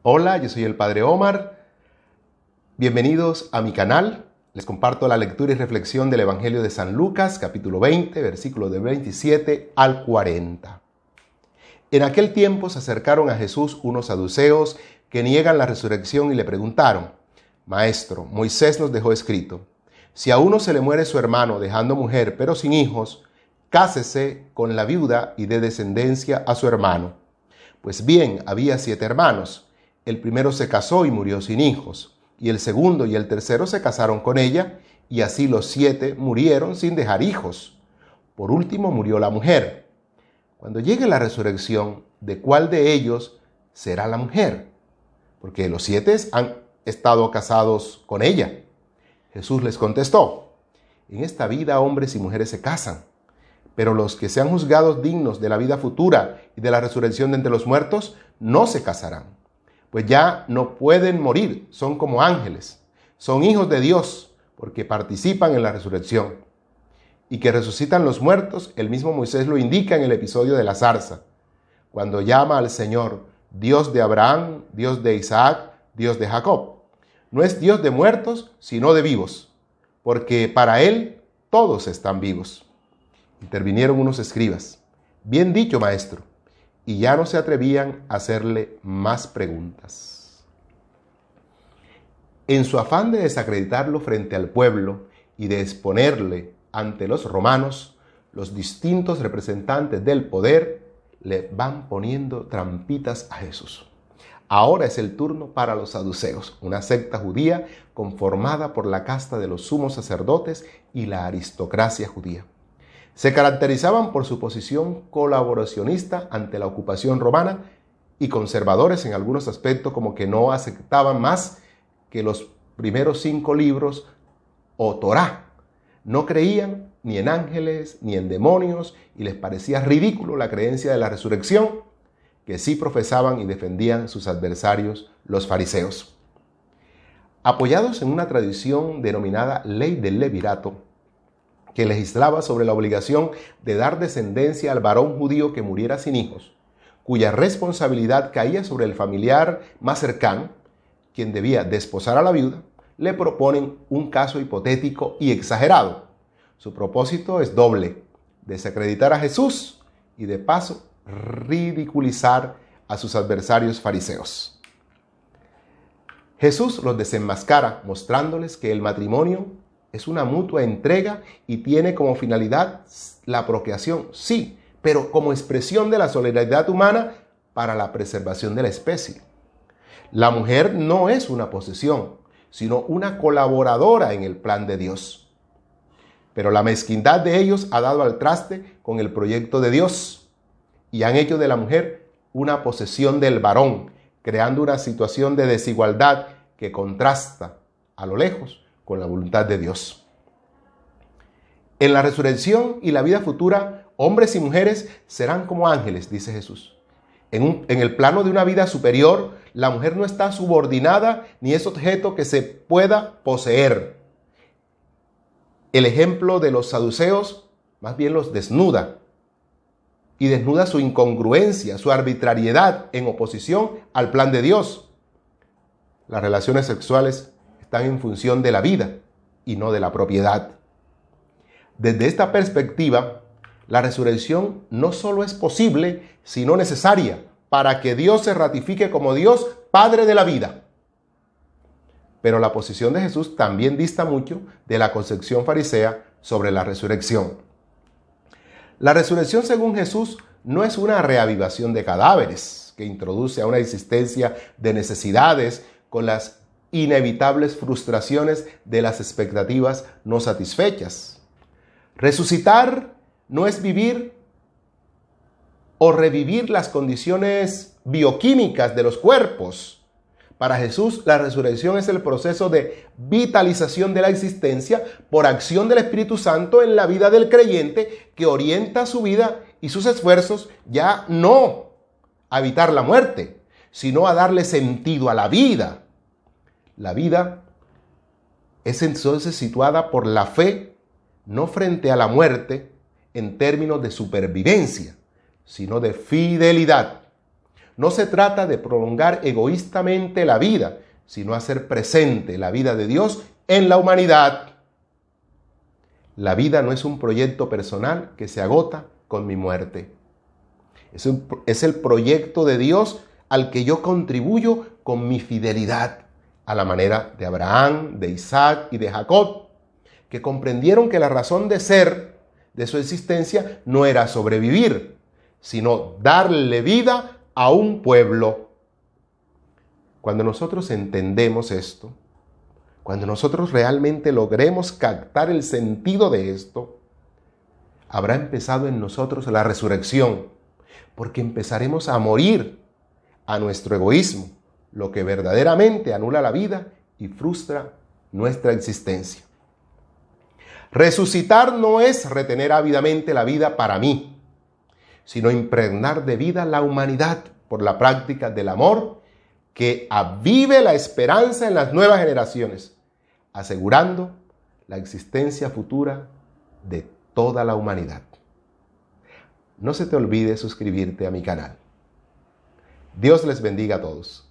Hola, yo soy el Padre Omar. Bienvenidos a mi canal. Les comparto la lectura y reflexión del Evangelio de San Lucas, capítulo 20, versículos del 27 al 40. En aquel tiempo se acercaron a Jesús unos saduceos que niegan la resurrección y le preguntaron: Maestro, Moisés nos dejó escrito: si a uno se le muere su hermano dejando mujer pero sin hijos, cásese con la viuda y dé descendencia a su hermano. Pues bien, había 7 hermanos. El primero se casó y murió sin hijos, y el segundo y el tercero se casaron con ella, y así los 7 murieron sin dejar hijos. Por último murió la mujer. Cuando llegue la resurrección, ¿de cuál de ellos será la mujer? Porque los 7 han estado casados con ella. Jesús les contestó: en esta vida hombres y mujeres se casan, pero los que sean juzgados dignos de la vida futura y de la resurrección de entre los muertos no se casarán, pues ya no pueden morir, son como ángeles, son hijos de Dios, porque participan en la resurrección. Y que resucitan los muertos, el mismo Moisés lo indica en el episodio de la zarza, cuando llama al Señor Dios de Abraham, Dios de Isaac, Dios de Jacob. No es Dios de muertos, sino de vivos, porque para Él todos están vivos. Intervinieron unos escribas: bien dicho, maestro, y ya no se atrevían a hacerle más preguntas. En su afán de desacreditarlo frente al pueblo y de exponerle ante los romanos, los distintos representantes del poder le van poniendo trampitas a Jesús. Ahora es el turno para los saduceos, una secta judía conformada por la casta de los sumos sacerdotes y la aristocracia judía. Se caracterizaban por su posición colaboracionista ante la ocupación romana y conservadores en algunos aspectos, como que no aceptaban más que los primeros 5 libros o Torá. No creían ni en ángeles ni en demonios y les parecía ridículo la creencia de la resurrección que sí profesaban y defendían sus adversarios, los fariseos. Apoyados en una tradición denominada Ley del Levirato, que legislaba sobre la obligación de dar descendencia al varón judío que muriera sin hijos, cuya responsabilidad caía sobre el familiar más cercano, quien debía desposar a la viuda, le proponen un caso hipotético y exagerado. Su propósito es doble: desacreditar a Jesús y de paso ridiculizar a sus adversarios fariseos. Jesús los desenmascara mostrándoles que el matrimonio es una mutua entrega y tiene como finalidad la procreación, sí, pero como expresión de la solidaridad humana para la preservación de la especie. La mujer no es una posesión, sino una colaboradora en el plan de Dios. Pero la mezquindad de ellos ha dado al traste con el proyecto de Dios y han hecho de la mujer una posesión del varón, creando una situación de desigualdad que contrasta a lo lejos con la voluntad de Dios. En la resurrección y la vida futura, hombres y mujeres serán como ángeles, dice Jesús. En el plano de una vida superior, la mujer no está subordinada ni es objeto que se pueda poseer. El ejemplo de los saduceos más bien los desnuda, y desnuda su incongruencia, su arbitrariedad en oposición al plan de Dios. Las relaciones sexuales están en función de la vida y no de la propiedad. Desde esta perspectiva, la resurrección no solo es posible, sino necesaria para que Dios se ratifique como Dios, Padre de la vida. Pero la posición de Jesús también dista mucho de la concepción farisea sobre la resurrección. La resurrección, según Jesús, no es una reavivación de cadáveres que introduce a una existencia de necesidades con las inevitables frustraciones de las expectativas no satisfechas. Resucitar no es vivir o revivir las condiciones bioquímicas de los cuerpos. Para Jesús, la resurrección es el proceso de vitalización de la existencia por acción del Espíritu Santo en la vida del creyente, que orienta su vida y sus esfuerzos ya no a evitar la muerte, sino a darle sentido a la vida. La vida es entonces situada por la fe, no frente a la muerte en términos de supervivencia, sino de fidelidad. No se trata de prolongar egoístamente la vida, sino hacer presente la vida de Dios en la humanidad. La vida no es un proyecto personal que se agota con mi muerte. Es el proyecto de Dios al que yo contribuyo con mi fidelidad, a la manera de Abraham, de Isaac y de Jacob, que comprendieron que la razón de ser de su existencia no era sobrevivir, sino darle vida a un pueblo. Cuando nosotros entendemos esto, cuando nosotros realmente logremos captar el sentido de esto, habrá empezado en nosotros la resurrección, porque empezaremos a morir a nuestro egoísmo, lo que verdaderamente anula la vida y frustra nuestra existencia. Resucitar no es retener ávidamente la vida para mí, sino impregnar de vida la humanidad por la práctica del amor que avive la esperanza en las nuevas generaciones, asegurando la existencia futura de toda la humanidad. No se te olvide suscribirte a mi canal. Dios les bendiga a todos.